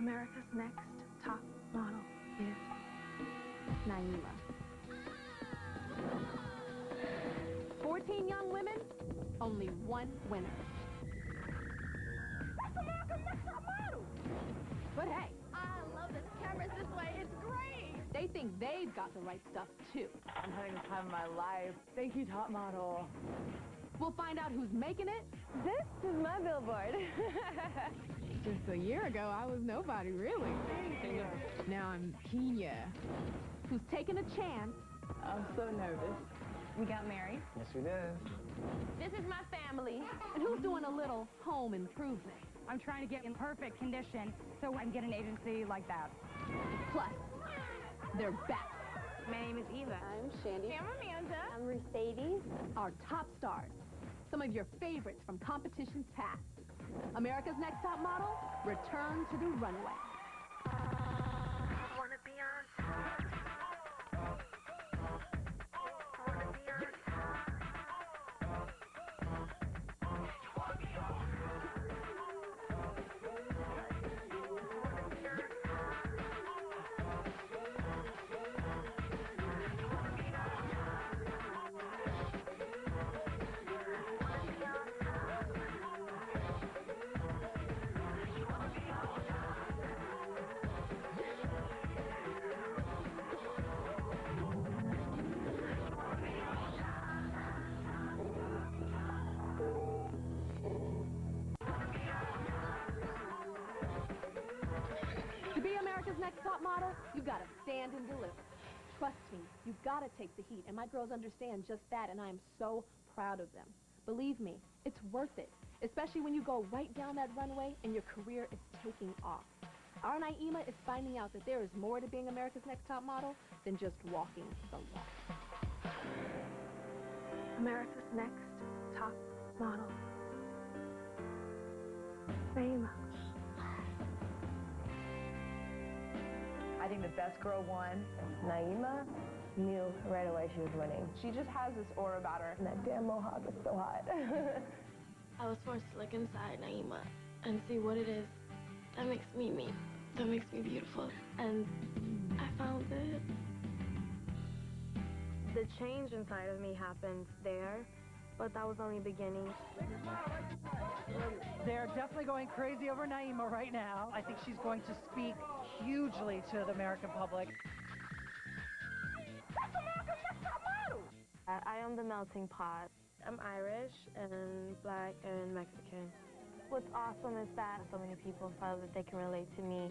America's next top model is Naima. 14 young women, only one winner. That's America's next top model! But hey, I love this cameras this way. It's great! They think they've got the right stuff, too. I'm having the time of my life. Thank you, top model. We'll find out who's making it. This is my billboard. Just a year ago, I was nobody, really. Now I'm Kenya. Who's taking a chance. I'm so nervous. We got married. Yes, we did. This is my family. And who's doing a little home improvement. I'm trying to get in perfect condition so I can get an agency like that. Plus, they're back. My name is Eva. I'm Shandy. I'm Amanda. I'm Mercedes. Our top stars. Some of your favorites from competitions past. America's Next Top Model, return to the runway. Wanna be on top. Wanna be on top. To be America's Next Top Model, you've got to stand and deliver. Trust me, you've got to take the heat, and my girls understand just that, and I am so proud of them. Believe me, it's worth it, especially when you go right down that runway and your career is taking off. Our Naima is finding out that there is more to being America's Next Top Model than just walking the walk. America's Next Top Model. Naima. I think the best girl won. Naima knew right away she was winning. She just has this aura about her. And that damn mohawk is so hot. I was forced to look inside Naima and see what it is that makes me me, that makes me beautiful. And I found it. The change inside of me happened there, but that was only the beginning. They're definitely going crazy over Naima right now. I think she's going to speak hugely to the American public. That's America's Next Top Model! I am the melting pot. I'm Irish and Black and Mexican. What's awesome is that so many people felt that they can relate to me.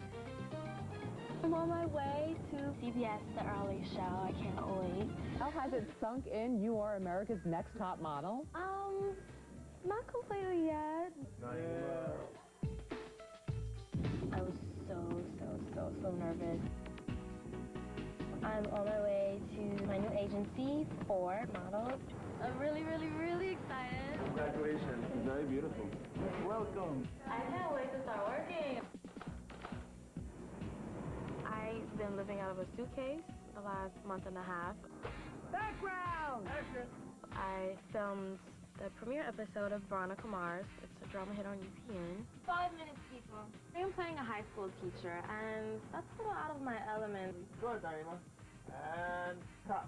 I'm on my way to CBS, the early show. I can't wait. How has it sunk in? You are America's Next Top Model. Not completely yet. I was so nervous. I'm on my way to my new agency for models. I'm really excited. Congratulations. Very beautiful. Welcome. I can't wait to start working. I've been living out of a suitcase the last month and a half. Background! I filmed the premiere episode of Veronica Mars. It's a drama hit on UPN. 5 minutes, people. I'm playing a high school teacher, and that's a little out of my element. Good, Naima. And cut.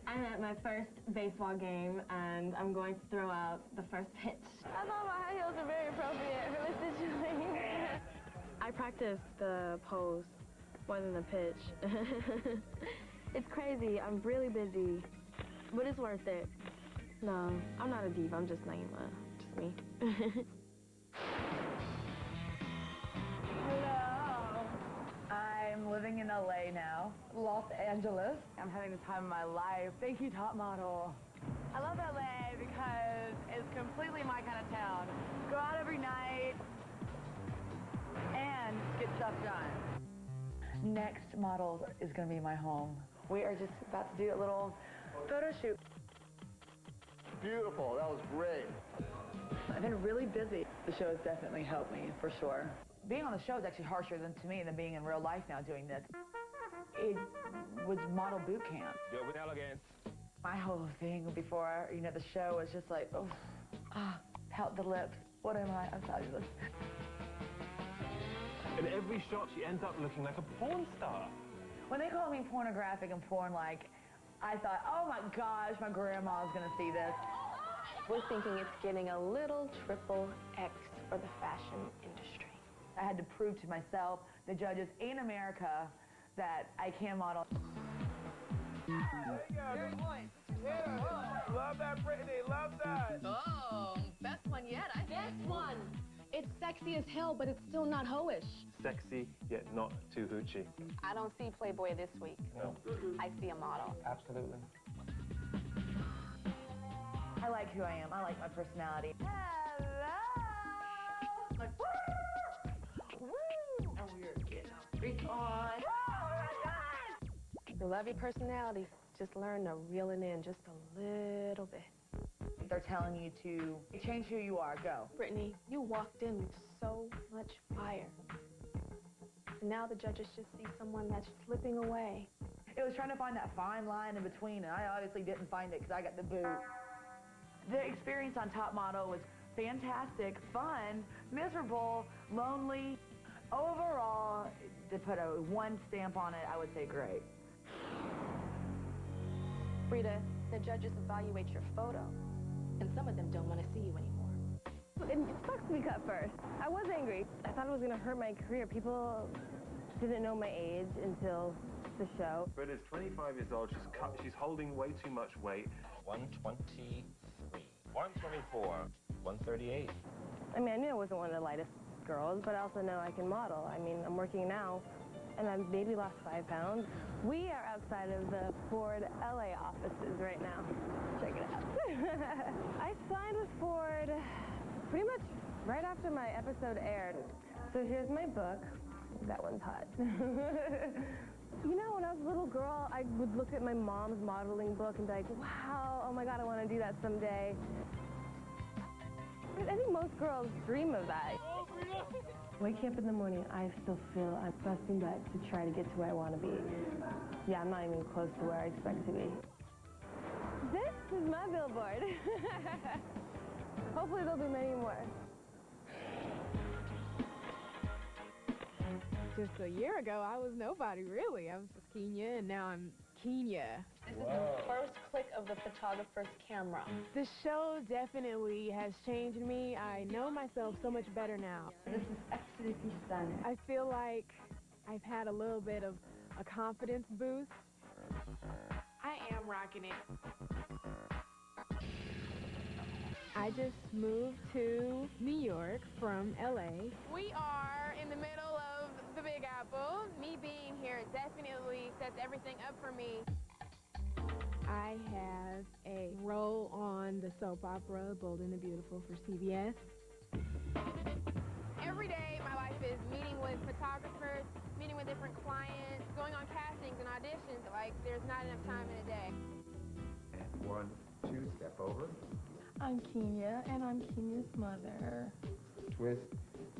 I'm at my first baseball game, and I'm going to throw out the first pitch. I thought my high heels are very appropriate for this situation. I practiced the pose more than the pitch. It's crazy. I'm really busy, but it's worth it. No, I'm not a diva. I'm just Naima. Just me. Hello. I'm living in LA now, Los Angeles. I'm having the time of my life. Thank you, top model. I love LA because it's completely my kind of town. Go out every night and get stuff done. Next Models is going to be my home. We are just about to do a little photo shoot. Beautiful. That was great. I've been really busy. The show has definitely helped me, for sure. Being on the show is actually harsher to me than being in real life now doing this. It was model boot camp. Good with elegance. My whole thing before, the show was just like, pout the lips, What am I? I'm fabulous. In every shot, she ends up looking like a porn star. When they call me pornographic and porn-like, I thought, oh my gosh, my grandma's gonna see this. We're thinking it's getting a little triple X for the fashion industry. I had to prove to myself, the judges, and America, that I can model. Love that, Brittany. Love that. Oh, best one yet, I think. Best one. It's sexy as hell, but it's still not hoish. Sexy, yet not too hoochie. I don't see Playboy this week. No. I see a model. Absolutely. I like who I am. I like my personality. Hello! Like, woo! And we're getting our freak on. Oh my God! You love your personality. Just learn to reel it in just a little bit. They're telling you to change who you are. Go. Brittany, you walked in with so much fire. And now the judges just see someone that's slipping away. It was trying to find that fine line in between, and I obviously didn't find it because I got the boot. The experience on Top Model was fantastic, fun, miserable, lonely. Overall, to put a one stamp on it, I would say great. Frida, the judges evaluate your photo, and some of them don't want to see you anymore. It sucks to be cut first. I was angry. I thought it was going to hurt my career. People didn't know my age until the show. Britta's 25 years old. She's holding way too much weight. 123, 124, 138. I mean, I knew I wasn't one of the lightest girls, but I also know I can model. I mean, I'm working now, and I've maybe lost 5 pounds. We are outside of the Ford LA offices right now. Check it out. I signed with Ford pretty much right after my episode aired. So here's my book. That one's hot. You know, when I was a little girl, I would look at my mom's modeling book and be like, wow, oh my God, I want to do that someday. I think most girls dream of that. Waking up in the morning, I still feel I'm busting butt to try to get to where I want to be. Yeah, I'm not even close to where I expect to be. This is my billboard. Hopefully there'll be many more. Just a year ago, I was nobody, really. I was just Kenya, and now I'm Kenya. This is the first click of the photographer's camera. The show definitely has changed me. I know myself so much better now. This is absolutely stunning. I feel like I've had a little bit of a confidence boost. I am rocking it. I just moved to New York from LA. We are in the middle of the Big Apple. Me being here definitely sets everything up for me. I have a role on the soap opera Bold and the Beautiful for CBS. Every day my life is meeting with photographers, meeting with different clients, going on castings and auditions. Like, there's not enough time in a day. And 1, 2, step over. I'm Kenya, and I'm Kenya's mother. Twist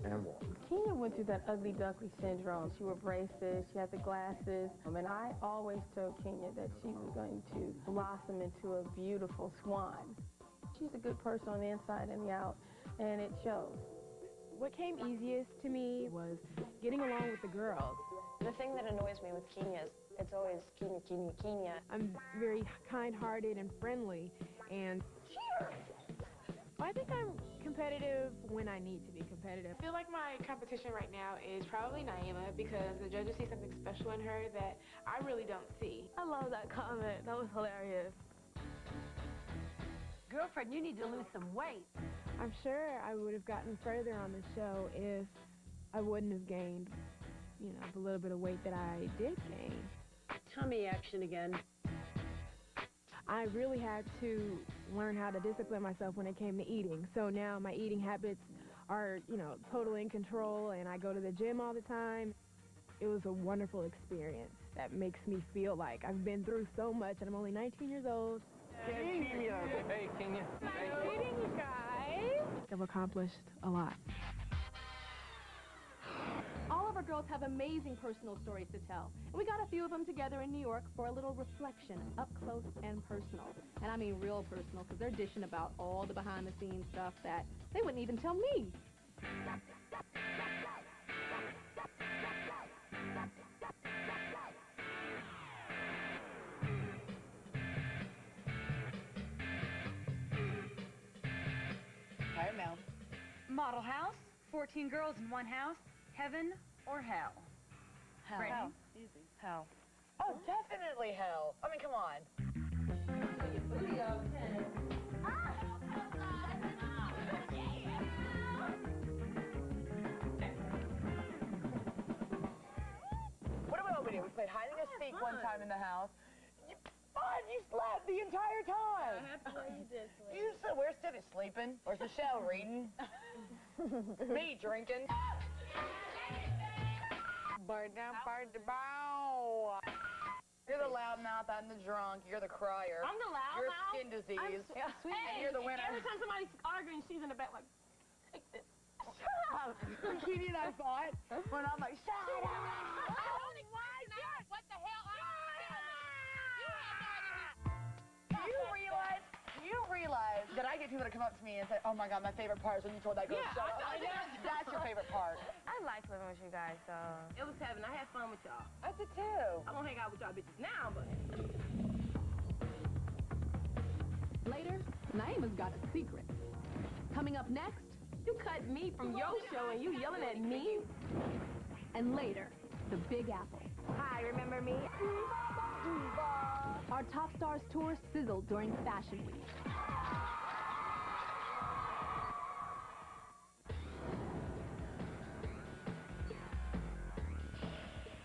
and walk. Kenya went through that ugly duckling syndrome. She wore braces, she had the glasses, and I always told Kenya that she was going to blossom into a beautiful swan. She's a good person on the inside and the out, and it shows. What came easiest to me was getting along with the girls. The thing that annoys me with Kenya is it's always Kenya, Kenya, Kenya. I'm very kind-hearted and friendly, and I think I'm competitive when I need to be competitive. I feel like my competition right now is probably Naima because the judges see something special in her that I really don't see. I love that comment. That was hilarious. Girlfriend, you need to lose some weight. I'm sure I would have gotten further on the show if I wouldn't have gained, you know, the little bit of weight that I did gain. Tummy action again. I really had to learn how to discipline myself when it came to eating. So now my eating habits are, you know, totally in control, and I go to the gym all the time. It was a wonderful experience that makes me feel like I've been through so much, and I'm only 19 years old. Hey, Kenya. Hey, Kenya. Nice meeting you guys. I've accomplished a lot. All of our our girls have amazing personal stories to tell. And we got a few of them together in New York for a little reflection, up close and personal. And I mean real personal, because they're dishing about all the behind-the-scenes stuff that they wouldn't even tell me. Higher Mel. Model house, 14 girls in one house, heaven or hell? Hell. Brittany? Easy. Hell. Oh, definitely hell. I mean, come on. What about we did? We played hide and seek one time in the house. You slept the entire time. You said we're sitting sleeping, or Michelle reading, me drinking. Bird down, bird to bow. You're the loudmouth, I'm the drunk, you're the crier. I'm the loud You're mouth. skin disease. I'm sweet. And you're the winner. Every time somebody's arguing, she's in the back like, take this. When Kitty and I fought, when I'm like, shut up! What the hell? You realize that I get people that come up to me and say, oh my God, my favorite part is when you told that girl shut up. That's your favorite part. I like living with you guys, so. It was heaven. I had fun with y'all. I did too. I won't hang out with y'all bitches now, but. Later, Naima's got a secret. Coming up next, You cut me from your show and you yelling at me? and later, the Big Apple. Hi, remember me? Our top stars tour sizzled during Fashion Week.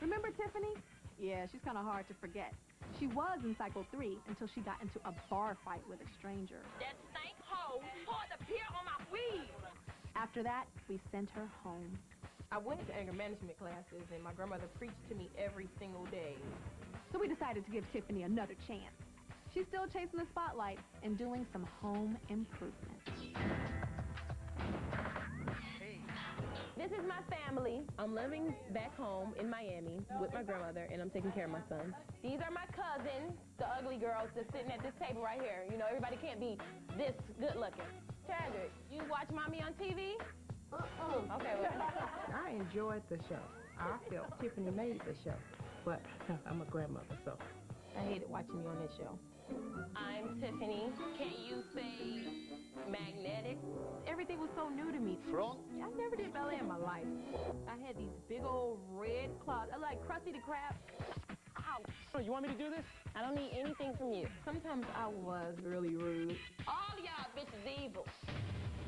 Remember Tiffany? Yeah, she's kind of hard to forget. She was in Cycle 3 until she got into a bar fight with a stranger. That stank hoe poured the beer on my weed. After that, we sent her home. I went to anger management classes, and my grandmother preached to me every single day. So we decided to give Tiffany another chance. She's still chasing the spotlight and doing some home improvement. This is my family. I'm living back home in Miami with my grandmother, and I'm taking care of my son. These are my cousins, the ugly girls that's sitting at this table right here. You know, everybody can't be this good looking. Chadrick, you watch Mommy on TV? Okay, well. I enjoyed the show. I felt Tiffany made the show, but I'm a grandmother, so. I hated watching you on this show. I'm Tiffany. Can't you say magnetic? Everything was so new to me. Front? I never did ballet in my life. I had these big old red claws. I like Krusty the Krab. Ouch. So you want me to do this? I don't need anything from you. Sometimes I was really rude. All of y'all bitches evil.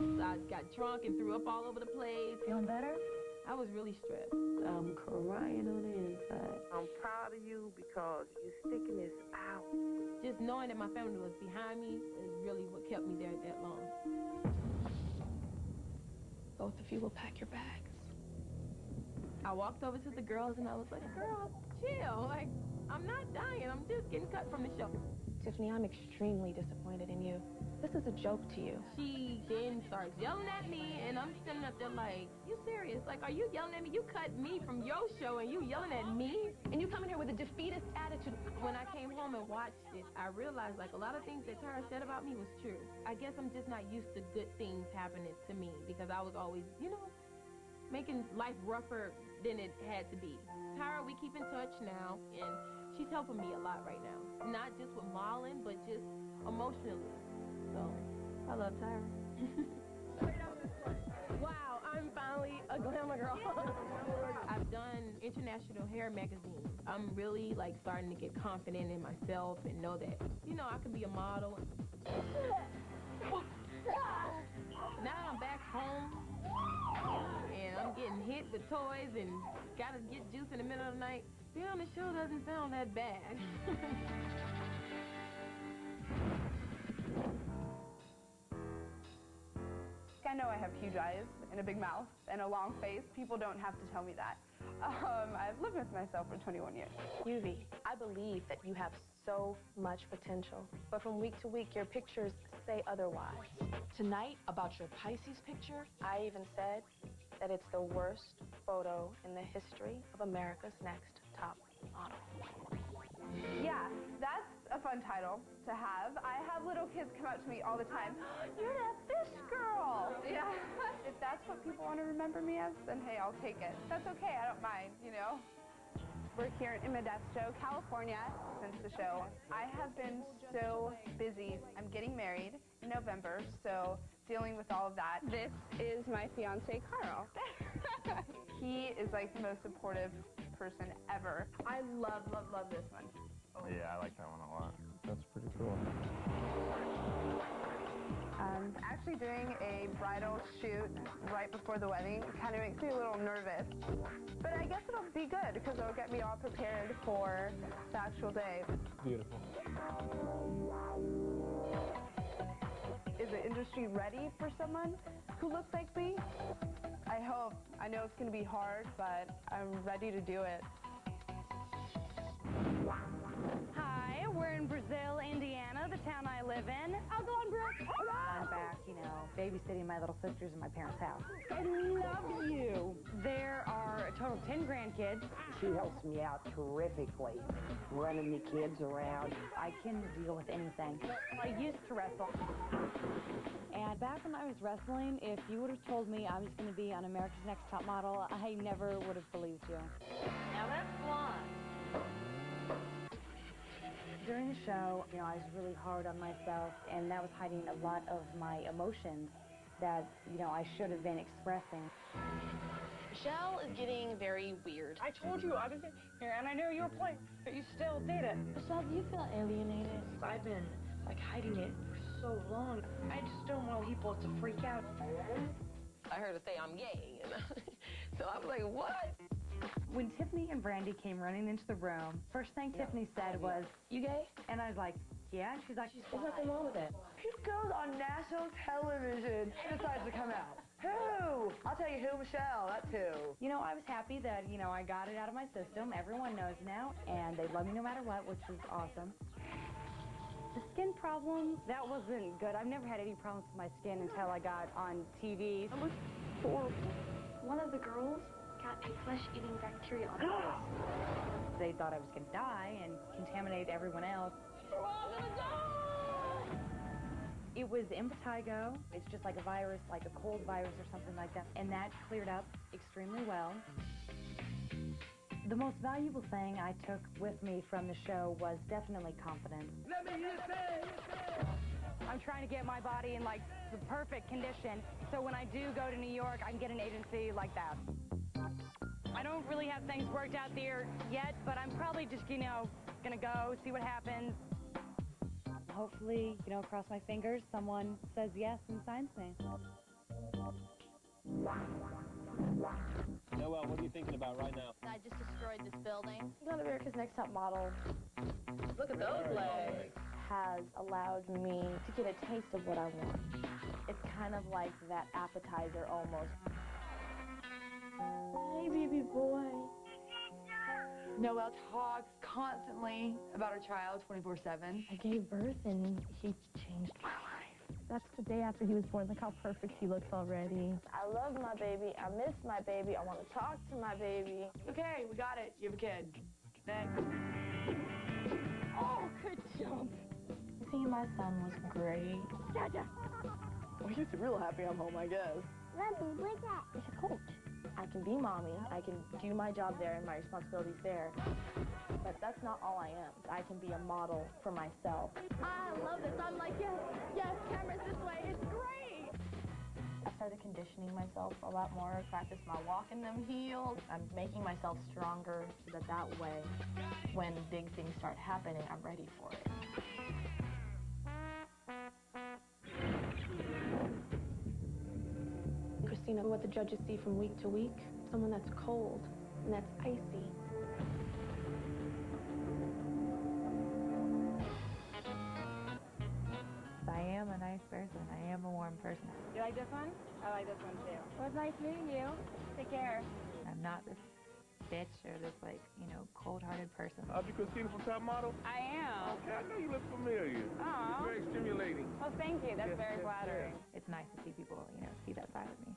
I got drunk and threw up all over the place. Feeling better? I was really stressed. I'm crying on the inside. I'm proud of you because you're sticking this out. Just knowing that my family was behind me is really what kept me there that long. Both of you will pack your bags. I walked over to the girls and I was like, girls, chill. Like, I'm not dying. I'm just getting cut from the show. Tiffany, I'm extremely disappointed in you. This is a joke to you. She then starts yelling at me, and I'm standing up there like, you serious? Like, are you yelling at me? You cut me from your show, and you yelling at me? And you come in here with a defeatist attitude. When I came home and watched it, I realized, like, a lot of things that Tara said about me was true. I guess I'm just not used to good things happening to me, because I was always, you know, making life rougher than it had to be. Tara, we keep in touch now, and she's helping me a lot right now. Not just with modeling, but just emotionally. So, I love Tyra. Wow, I'm finally a glamour girl. I've done international hair magazines. I'm really like starting to get confident in myself and know that, you know, I can be a model. Now that I'm back home and I'm getting hit with toys and gotta get juice in the middle of the night, being on the show doesn't sound that bad. I know I have huge eyes and a big mouth and a long face. People don't have to tell me that. I've lived with myself for 21 years. Yuvie, I believe that you have so much potential, but from week to week, your pictures say otherwise. Tonight, about your Pisces picture, I even said, that it's the worst photo in the history of America's Next Top Model. Yeah, that's a fun title to have. I have little kids come up to me all the time. You're that fish girl. Yeah. If that's what people want to remember me as, then hey, I'll take it. That's okay. I don't mind, you know. We're here in Modesto, California, since the show. I have been so busy. I'm getting married in November, so dealing with all of that. This is my fiance, Carl. He is like the most supportive person ever. I love, love, love this one. Yeah, I like that one a lot. That's pretty cool. I'm actually doing a bridal shoot right before the wedding. It kind of makes me a little nervous. But I guess it'll be good because it'll get me all prepared for the actual day. Beautiful. Is the industry ready for someone who looks like me? I hope. I know it's going to be hard, but I'm ready to do it. Hi, we're in Brazil, Indiana, the town I live in. I'll go on, Brooke. I'm back, you know, babysitting my little sisters in my parents' house. I love you. There are a total of 10 grandkids. She helps me out terrifically, running the kids around. I can deal with anything. I used to wrestle. And back when I was wrestling, if you would have told me I was going to be on America's Next Top Model, I never would have believed you. Now that's blonde. During the show, you know, I was really hard on myself, and that was hiding a lot of my emotions that, you know, I should have been expressing. Michelle is getting very weird. I told you I was in here, and I knew you were playing, but you still did it. Michelle, do you feel alienated? I've been, like, hiding it for so long. I just don't want people to freak out. I heard her say I'm gay, so I was like, what? When Tiffany and Brandy came running into the room, first thing Tiffany said was, "You gay?" And I was like, "Yeah." And she's like, "There's nothing wrong with it." Who goes on national television and decides to come out? Who? I'll tell you who, Michelle. That's who. You know, I was happy that, you know, I got it out of my system. Everyone knows now, and they love me no matter what, which is awesome. The skin problems, that wasn't good. I've never had any problems with my skin until I got on TV. It was horrible. One of the girls got a flesh-eating bacteria on her wrist. They thought I was going to die and contaminate everyone else. We're all going to die! It was impetigo. It's just like a virus, like a cold virus or something like that. And that cleared up extremely well. The most valuable thing I took with me from the show was definitely confidence. Let me hear it. I'm trying to get my body in, like, the perfect condition, so when I do go to New York, I can get an agency like that. I don't really have things worked out there yet, but I'm probably just, you know, gonna go, see what happens. Hopefully, you know, cross my fingers, someone says yes and signs me. Noelle, what are you thinking about right now? I just destroyed this building. Being on America's Next Top Model Look at those legs. has allowed me to get a taste of what I want. It's kind of like that appetizer almost. Hey, baby boy. Noelle talks constantly about her child 24/7. I gave birth and he changed my life. That's the day after he was born. Look how perfect he looks already. I love my baby. I miss my baby. I want to talk to my baby. Okay, we got it. You have a kid. Next. Oh, good jump. Seeing my son was great. Dada. Well, he's real happy I'm home, I guess. Mommy, what's that? It's a coach. I can be mommy. I can do my job there and my responsibilities there. But that's not all I am. I can be a model for myself. I love this. I'm like, yes, yes, cameras this way. It's great. I started conditioning myself a lot more, practice my walk in them heels. I'm making myself stronger so that way, when big things start happening, I'm ready for it. Christina, what the judges see from week to week, someone that's cold and that's icy. I am a nice person. I am a warm person. You like this one? I like this one too. It was nice meeting you. Take care. I'm not this bitch or this, like, you know, cold-hearted person. You Christina from Top Model? I am. Okay, I know you look familiar. Aw. It's very stimulating. Well, thank you. That's very flattering. It's nice to see people, you know, see that side of me.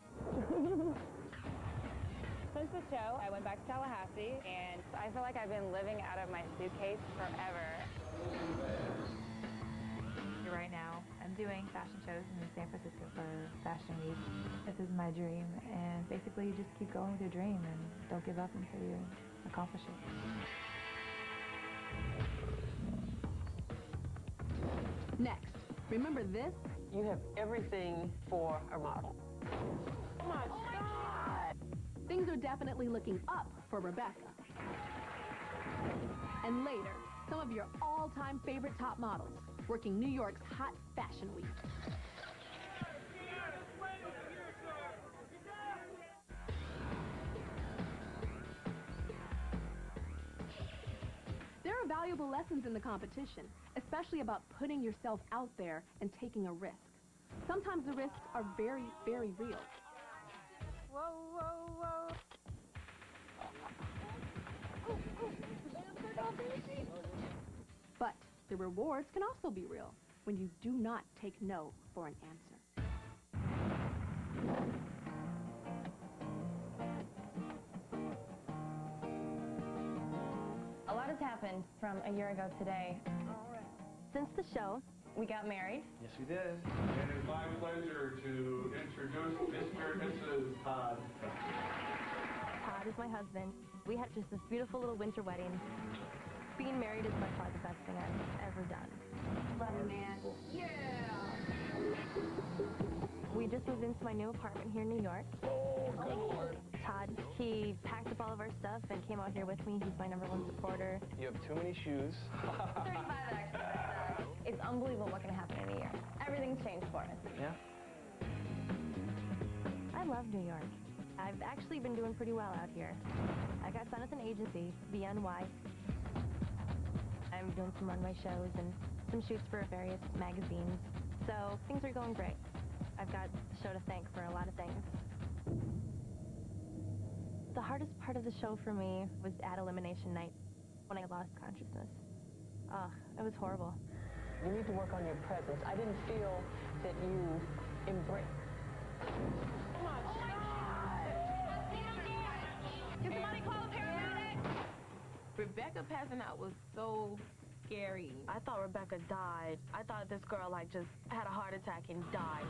show, I went back to Tallahassee, and I feel like I've been living out of my suitcase forever. Right now, I'm doing fashion shows in San Francisco for Fashion Week. This is my dream, and basically you just keep going with your dream and don't give up until you accomplish it. Next, remember this? You have everything for a model. Oh my God! Things are definitely looking up for Rebecca. And later, some of your all-time favorite top models working New York's hot fashion week. There are valuable lessons in the competition, especially about putting yourself out there and taking a risk. Sometimes the risks are very, very real. Whoa, whoa, whoa. But the rewards can also be real when you do not take no for an answer. A lot has happened from a year ago today. Since the show, we got married. Yes, we did. And it's my pleasure to introduce Mr. and Mrs. Todd. Todd is my husband. We had just this beautiful little winter wedding. Being married is by far the best thing I've ever done. Love you, man. Yeah! We just moved into my new apartment here in New York. Oh, good Lord. Todd, he packed up all of our stuff and came out here with me. He's my #1 supporter. You have too many shoes. 35 extra. It's unbelievable what can happen in a year. Everything's changed for us. Yeah? I love New York. I've actually been doing pretty well out here. I got signed with an agency, BNY. I'm doing some runway shows and some shoots for various magazines. So things are going great. I've got the show to thank for a lot of things. The hardest part of the show for me was at elimination night when I lost consciousness. Ugh, it was horrible. You need to work on your presence. I didn't feel that you embraced. Oh my God! Can somebody call a paramedic? Rebecca passing out was so scary. I thought Rebecca died. I thought this girl, like, just had a heart attack and died.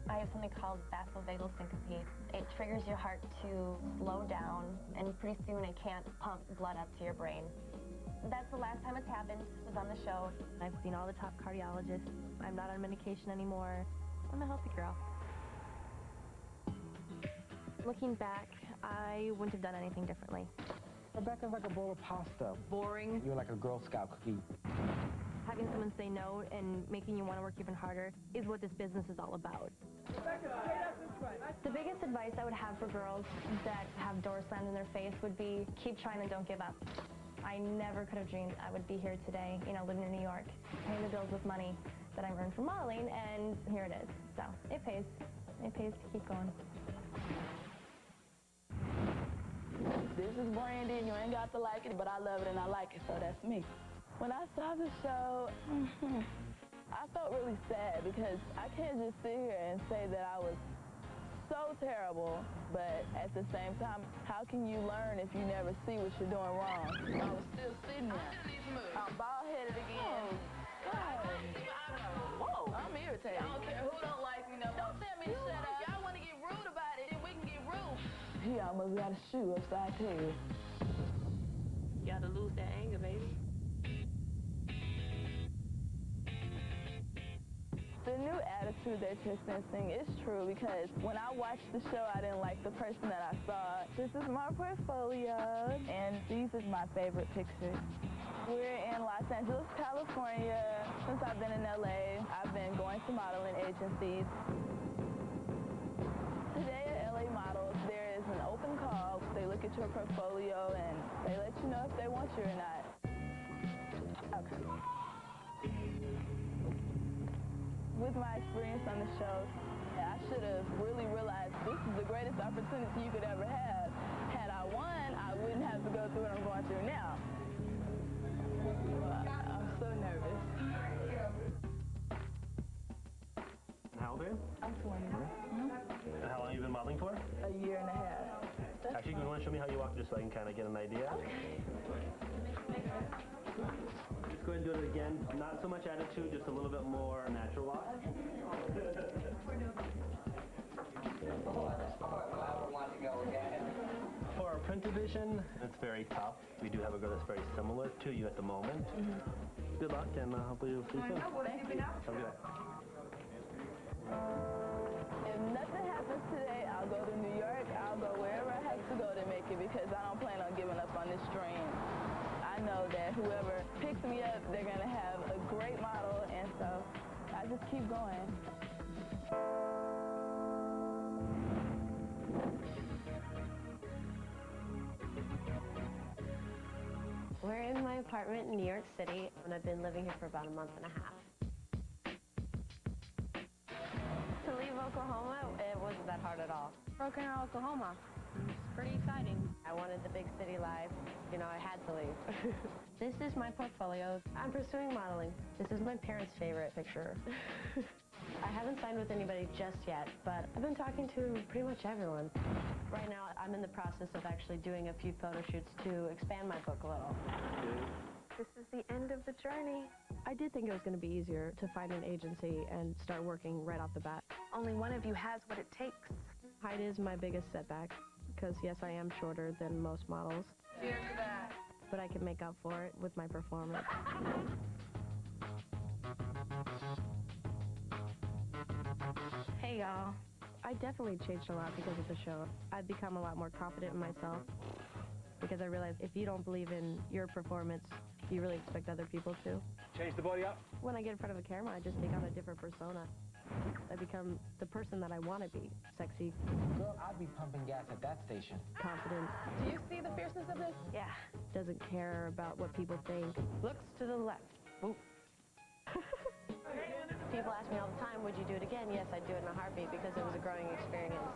I have something called vasovagal syncope. It triggers your heart to slow down, and pretty soon it can't pump blood up to your brain. That's the last time it's happened. It was on the show. I've seen all the top cardiologists. I'm not on medication anymore. I'm a healthy girl. Looking back, I wouldn't have done anything differently. Rebecca's like a bowl of pasta. Boring. You're like a Girl Scout cookie. Having someone say no and making you want to work even harder is what this business is all about. The biggest advice I would have for girls that have doors slammed in their face would be keep trying and don't give up. I never could have dreamed I would be here today, living in New York, paying the bills with money that I earned from modeling, and here it is. So it pays. It pays to keep going. This is Brandy, and you ain't got to like it, but I love it and I like it, so that's me. When I saw the show, I felt really sad because I can't just sit here and say that I was so terrible, but at the same time, how can you learn if you never see what you're doing wrong? I was still sitting there. I'm bald-headed again. Whoa, I'm irritated. I don't care who don't like me, no. Don't tell me to shut up. Y'all want to get rude about it, then we can get rude. He almost got a shoe upside his head. You gotta lose that anger, baby. The new attitude that you're sensing is true because when I watched the show, I didn't like the person that I saw. This is my portfolio, and these are my favorite pictures. We're in Los Angeles, California. Since I've been in LA, I've been going to modeling agencies. Today at LA Models, there is an open call. They look at your portfolio and they let you know if they want you or not. Okay. With my experience on the show, I should have really realized this is the greatest opportunity you could ever have. Had I won, I wouldn't have to go through what I'm going through now. I'm so nervous. How model for you? I'm 20. And how long have you been modeling for? A year and a half. Actually, you want to show me how you walk just so I can kind of get an idea? Let's go ahead and do it again. Not so much attitude, just a little bit more natural walk. For our print division, it's very tough. We do have a girl that's very similar to you at the moment. Good luck, and hopefully you'll see you soon. Thank you. Have a good day. If nothing happens today, I'll go to New York. I'll go wherever I have to go to make it because I don't plan on giving up on this dream. I know that whoever picks me up, they're going to have a great model, and so I just keep going. We're in my apartment in New York City, and I've been living here for about a month and a half. To leave Oklahoma, it wasn't that hard at all. Broken Arrow, Oklahoma. It's pretty exciting. I wanted the big city life. You know, I had to leave. This is my portfolio. I'm pursuing modeling. This is my parents' favorite picture. I haven't signed with anybody just yet, but I've been talking to pretty much everyone. Right now, I'm in the process of actually doing a few photo shoots to expand my book a little. This is the end of the journey. I did think it was going to be easier to find an agency and start working right off the bat. Only one of you has what it takes. Height is my biggest setback, because yes, I am shorter than most models. Cheers to that. But I can make up for it with my performance. Hey, y'all. I definitely changed a lot because of the show. I've become a lot more confident in myself because I realized if you don't believe in your performance, you really expect other people to. Change the body up. When I get in front of a camera, I just take on a different persona. I become the person that I want to be. Sexy. Girl, I'd be pumping gas at that station. Confident. Do you see the fierceness of this? Yeah. Doesn't care about what people think. Looks to the left. Boop. People ask me all the time, would you do it again? Yes, I'd do it in a heartbeat because it was a growing experience.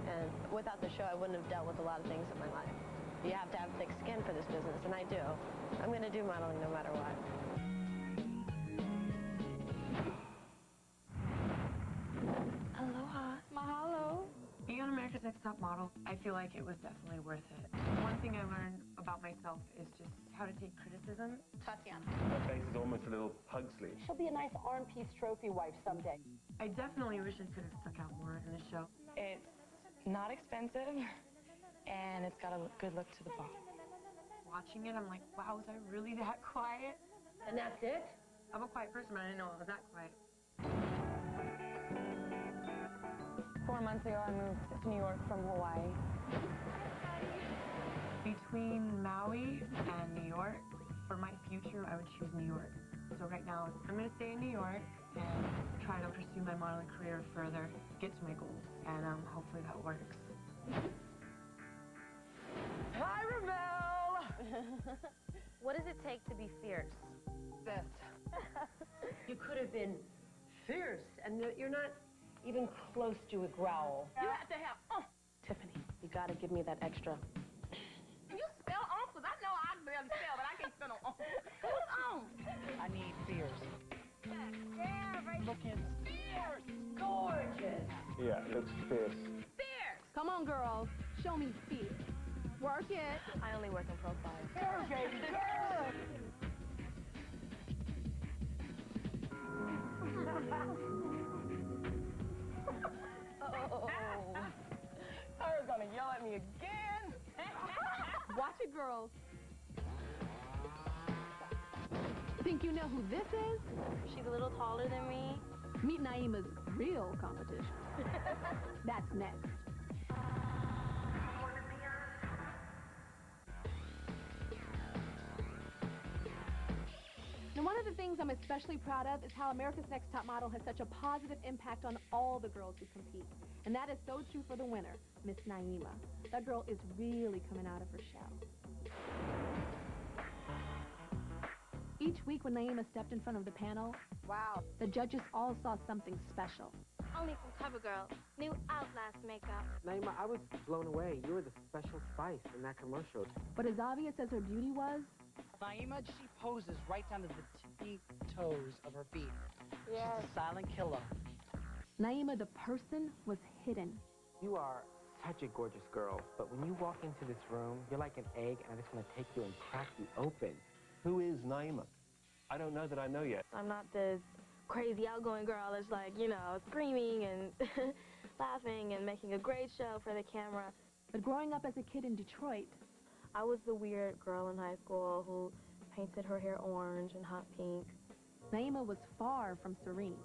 And without the show, I wouldn't have dealt with a lot of things in my life. You have to have thick skin for this business, and I do. I'm going to do modeling no matter what. Aloha. Mahalo. Being on America's Next Top Model, I feel like it was definitely worth it. One thing I learned about myself is just how to take criticism. Tatiana. Her face is almost a little Pugsley. She'll be a nice arm piece trophy wife someday. I definitely wish I could have stuck out more in the show. It's not expensive, and it's got a good look to the ball. Watching it, I'm like, wow, was I really that quiet? And that's it? I'm a quiet person, but I didn't know I was that quiet. 4 months ago, I moved to New York from Hawaii. Between Maui and New York, for my future, I would choose New York. So right now, I'm going to stay in New York and try to pursue my modeling career further, get to my goals, and hopefully that works. Hi, Ramel! What does it take to be fierce? This. You could have been fierce, and you're not even close to a growl. You have to have, Tiffany, you got to give me that extra. you spell because I know I can barely spell, but I can't spell no What's I need fierce. Yeah, right. Looking fierce. Gorgeous. Yeah, it looks fierce. Fierce. Come on, girls. Show me feet. Work it. I only work on profile. Girl, baby, girl. Her gonna yell at me again. Watch it, girls. Think you know who this is? She's a little taller than me. Meet Naima's real competition. That's next. Now, one of the things I'm especially proud of is how America's Next Top Model has such a positive impact on all the girls who compete. And that is so true for the winner, Miss Naima. That girl is really coming out of her shell. Each week when Naima stepped in front of the panel, wow, the judges all saw something special. Only from CoverGirl. New Outlast makeup. Naima, I was blown away. You were the special spice in that commercial. But as obvious as her beauty was, Naima, she poses right down to the tippy toes of her feet. Yes. She's a silent killer. Naima, the person, was hidden. You are such a gorgeous girl, but when you walk into this room, you're like an egg, and I just want to take you and crack you open. Who is Naima? I don't know that I know yet. I'm not this crazy outgoing girl that's like, you know, screaming and laughing and making a great show for the camera. But growing up as a kid in Detroit, I was the weird girl in high school who painted her hair orange and hot pink. Naima was far from serene.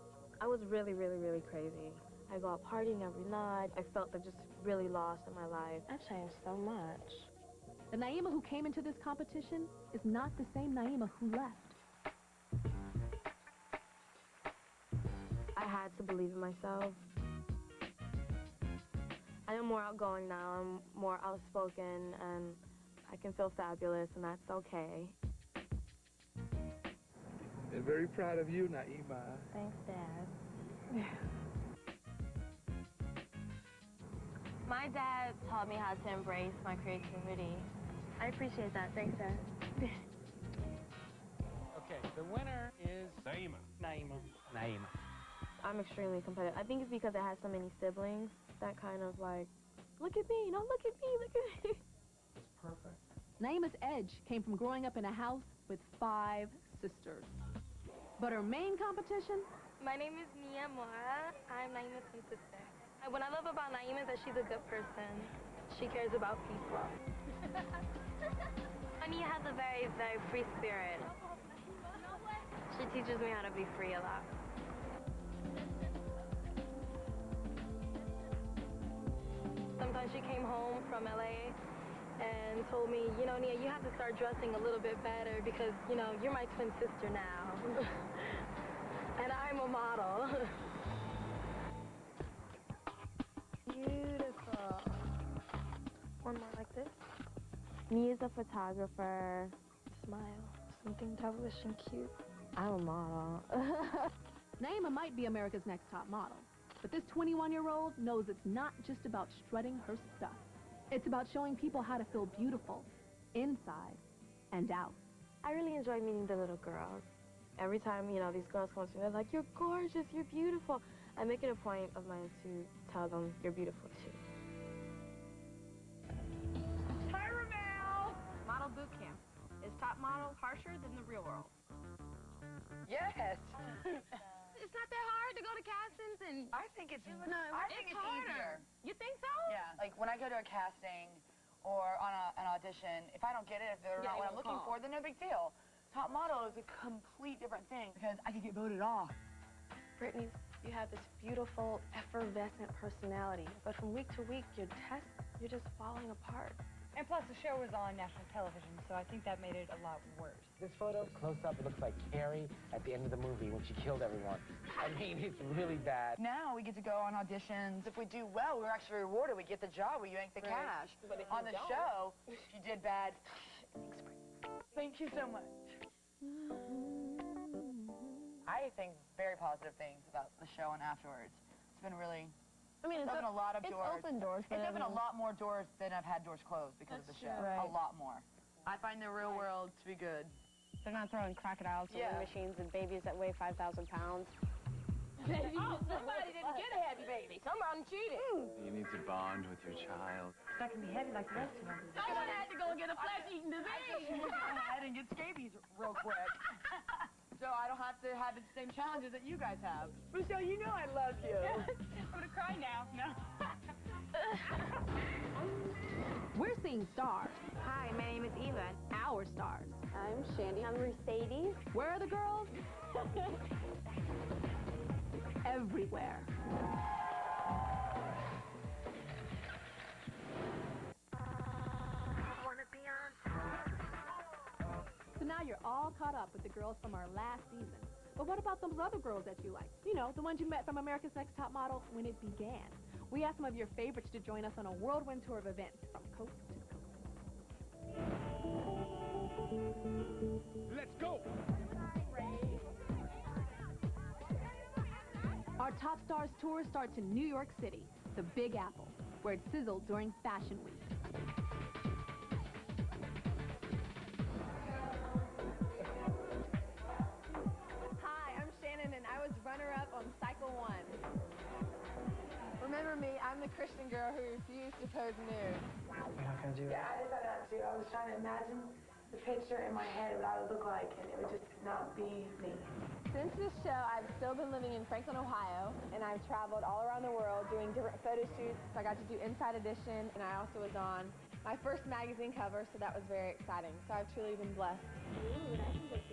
I was really, really, really crazy. I go out partying every night. I felt like just really lost in my life. I've changed so much. The Naima who came into this competition is not the same Naima who left. I had to believe in myself. I am more outgoing now. I'm more outspoken, and I can feel fabulous, and that's okay. I'm very proud of you, Naima. Thanks, Dad. My dad taught me how to embrace my creativity. I appreciate that. Thanks, Dad. Okay, the winner is Naima. Naima. I'm extremely competitive. I think it's because I have so many siblings that kind of like, look at me, no, look at me, look at me. It's perfect. Naima's edge came from growing up in a house with 5 sisters. But her main competition? My name is Nia Mora. I'm Naima's twin sister. What I love about Naima is that she's a good person. She cares about people. Nia has a very, very free spirit. She teaches me how to be free a lot. Sometimes she came home from LA and told me, you know, Nia, you have to start dressing a little bit better because, you know, you're my twin sister now. And I'm a model. Beautiful. One more like this. Nia's a photographer. Smile. Something devilish and cute. I'm a model. Naima might be America's Next Top Model, but this 21-year-old knows it's not just about strutting her stuff. It's about showing people how to feel beautiful, inside and out. I really enjoy meeting the little girls. Every time, you know, these girls come to me, they're like, you're gorgeous, you're beautiful. I make it a point of mine to tell them you're beautiful too. Hi, Ramel! Model boot camp. Is top model harsher than the real world? Yes. It's not that hard to go to castings and... I think it's it's easier. You think so? Yeah. Like when I go to a casting or on an audition, if I don't get it, if they're not what I'm looking for, then no big deal. Top model is a complete different thing because I could get voted off. Brittany, you have this beautiful, effervescent personality, but from week to week, your tests, you're just falling apart. And plus, the show was on national television, so I think that made it a lot worse. This photo, close up, it looks like Carrie at the end of the movie when she killed everyone. I mean, it's really bad. Now we get to go on auditions. If we do well, we're actually rewarded. We get the job, we yank the cash. But if on you the don't... show, if you did bad, thank you so much. I think very positive things about the show and afterwards. It's been really... I mean, it's opened a lot of doors. It's opened doors. It's opened a lot more doors than I've had doors closed because of the show. Right. A lot more. I find the real world to be good. They're not throwing crocodiles in machines and babies that weigh 5,000 pounds. Oh, somebody didn't get a happy baby. Somebody cheated. You need to bond with your child. It's not going to be heavy like the rest of them. Someone had to go and get a flesh-eating disease. I just ahead and get scabies real quick. So I don't have to have the same challenges that you guys have. Michelle, you know I love you. I'm going to cry now. No. We're seeing stars. Hi, my name is Eva. Our stars. I'm Shandy. I'm Mercedes. Where are the girls? Everywhere. So now you're all caught up with the girls from our last season. But what about those other girls that you like? You know, the ones you met from America's Next Top Model when it began. We asked some of your favorites to join us on a whirlwind tour of events from coast to coast. Let's go! Our Top Stars tour starts in New York City, the Big Apple, where it sizzled during Fashion Week. Hi, I'm Shannon, and I was runner-up on Cycle 1. Remember me, I'm the Christian girl who refused to pose nude. You're not gonna do Yeah, that? I decided not to. I was trying to imagine the picture in my head what I would look like, and it would just not be me. Since this show, I've still been living in Franklin, Ohio, and I've traveled all around the world doing different photo shoots. So I got to do Inside Edition, and I also was on my first magazine cover, so that was very exciting. So I've truly been blessed. Ooh, I can get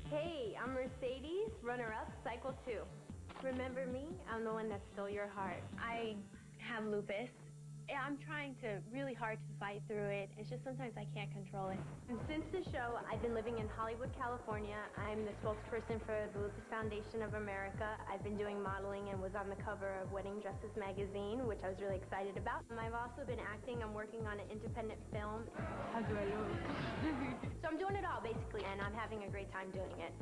Hey, I'm Mercedes, runner-up, Cycle 2. Remember me? I'm the one that stole your heart. I have lupus. I'm trying really hard to fight through it. It's just sometimes I can't control it. And since the show, I've been living in Hollywood, California. I'm the spokesperson for the Lupus Foundation of America. I've been doing modeling and was on the cover of Wedding Dresses magazine, which I was really excited about. I've also been acting. I'm working on an independent film. How do I look? So I'm doing it all, basically, and I'm having a great time doing it.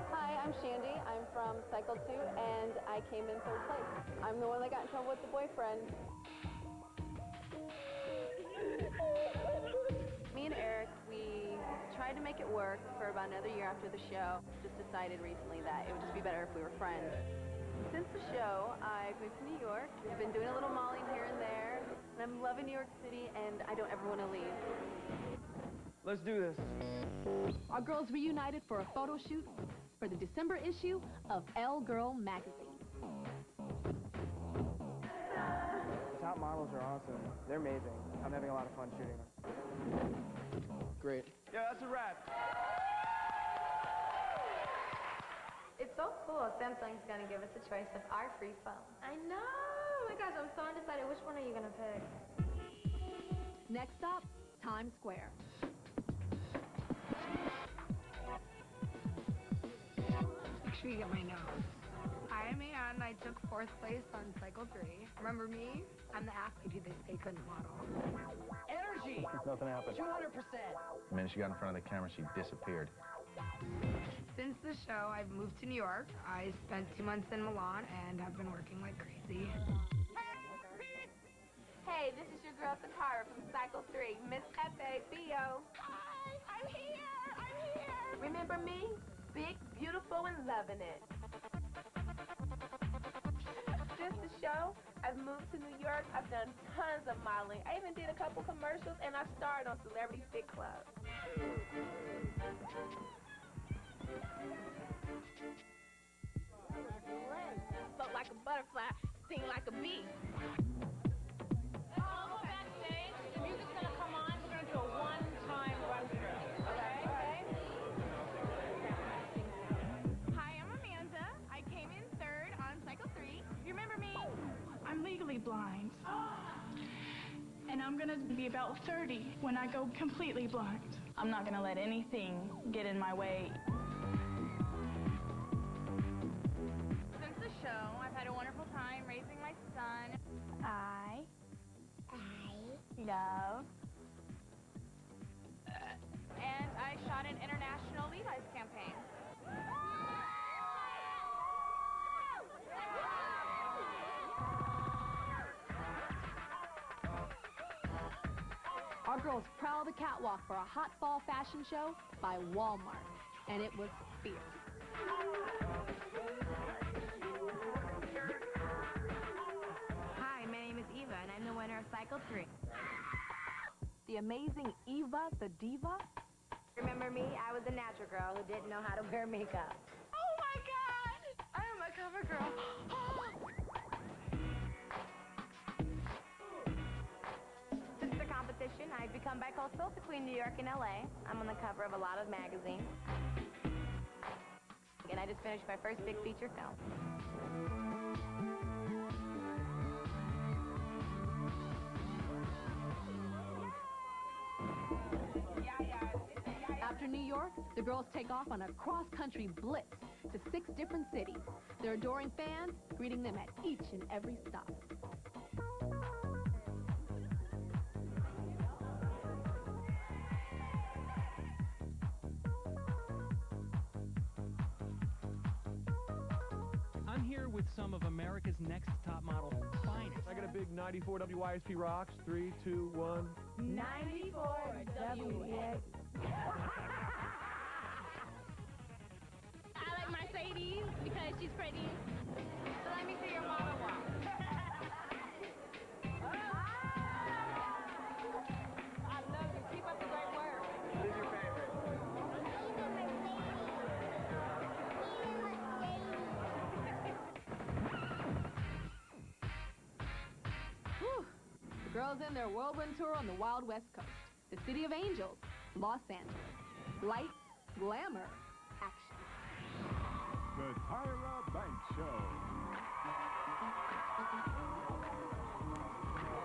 Hi, I'm Shandy. I'm from Cycle 2, and I came in third place. I'm the one that got in trouble with the boyfriend. Me and Eric, we tried to make it work for about another year after the show. Just decided recently that it would just be better if we were friends. Since the show, I've moved to New York. We've been doing a little modeling here and there. And I'm loving New York City, and I don't ever want to leave. Let's do this. Our girls reunited for a photo shoot for the December issue of Elle Girl magazine. The top models are awesome. They're amazing. I'm having a lot of fun shooting them. Great. Yeah, that's a wrap. It's so cool. Samsung's going to give us a choice of our free phone. I know. Oh my gosh, I'm so undecided. Which one are you going to pick? Next up, Times Square. Make sure you get my nose. I'm Ann. I took 4th place on Cycle 3. Remember me? I'm the athlete who they couldn't model. Energy! Nothing happened. 200%. The minute she got in front of the camera, she disappeared. Since the show, I've moved to New York. I spent 2 months in Milan and have been working like crazy. Hey, this is your girl Sakara from Cycle 3, Miss Epe Bio. Hi, I'm here. Remember me? Big, beautiful, and loving it. Since the show, I've moved to New York. I've done tons of modeling. I even did a couple commercials, and I starred on Celebrity Fit Club. Float like a butterfly, sing like a bee. I'll go backstage. The music's gonna come on. We're gonna do a one-time run-through. Okay? Hi, I'm Amanda. I came in 3rd on Cycle 3. You remember me? I'm legally blind. And I'm gonna be about 30 when I go completely blind. I'm not gonna let anything get in my way. Since the show, I've had a wonderful time raising my son. I love. And I shot an international Levi's campaign. Our girls prowl the catwalk for a hot fall fashion show by Walmart, and it was fierce. Hi, my name is Eva, and I'm the winner of Cycle 3. The amazing Eva the Diva. Remember me? I was a natural girl who didn't know how to wear makeup. Oh my God! I am a cover girl. Since the competition, I've become bicoastal between New York and LA. I'm on the cover of a lot of magazines. And I just finished my first big feature film. After New York, the girls take off on a cross-country blitz to 6 different cities. Their adoring fans greeting them at each and every stop. I'm here with some of America's Next Top Model finest. I got a big 94 WYSP rocks. 3, 2, 1. 94 WYSP. I like Mercedes because she's pretty. girls end their whirlwind tour on the Wild West Coast, the City of Angels, Los Angeles. Lights, glamour, action. The Tyra Banks Show.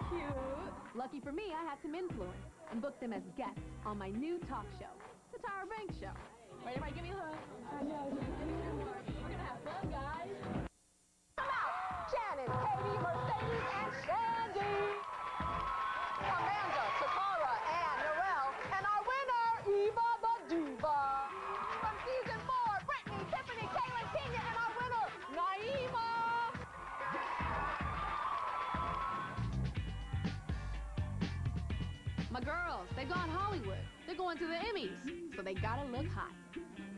Cute. Lucky for me, I had some influence and booked them as guests on my new talk show, The Tyra Banks Show. Ready, everybody, give me a hug. I know. We're gonna have fun, guys. Come out! Shannon, Katie, Mercedes, and Shandy. Amanda, Takara, and Narelle, and our winner, Eva the Diva. From season 4, Brittany, Tiffany, Kaylin, Kenya, and our winner, Naima. My girls, they've gone Hollywood. They're going to the Emmys, so they gotta look hot.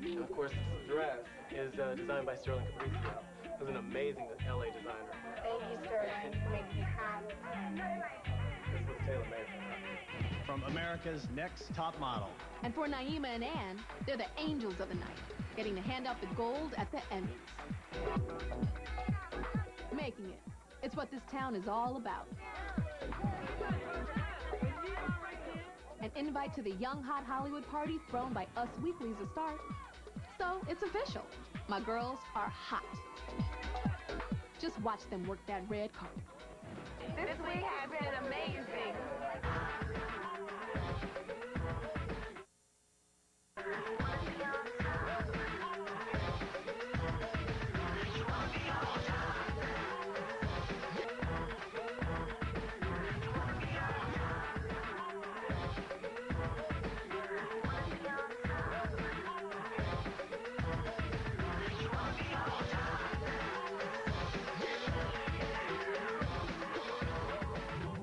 And of course, this dress is designed by Sterling Capriccio. It was an amazing LA designer. Thank you, Sterling, for making me happy. This was tailor-made for her. From America's Next Top Model. And for Naima and Ann, they're the angels of the night, getting to hand out the gold at the Emmys. Making it. It's what this town is all about. An invite to the Young Hot Hollywood party thrown by Us Weekly's a start. So it's official. My girls are hot. Just watch them work that red carpet. This week has been amazing.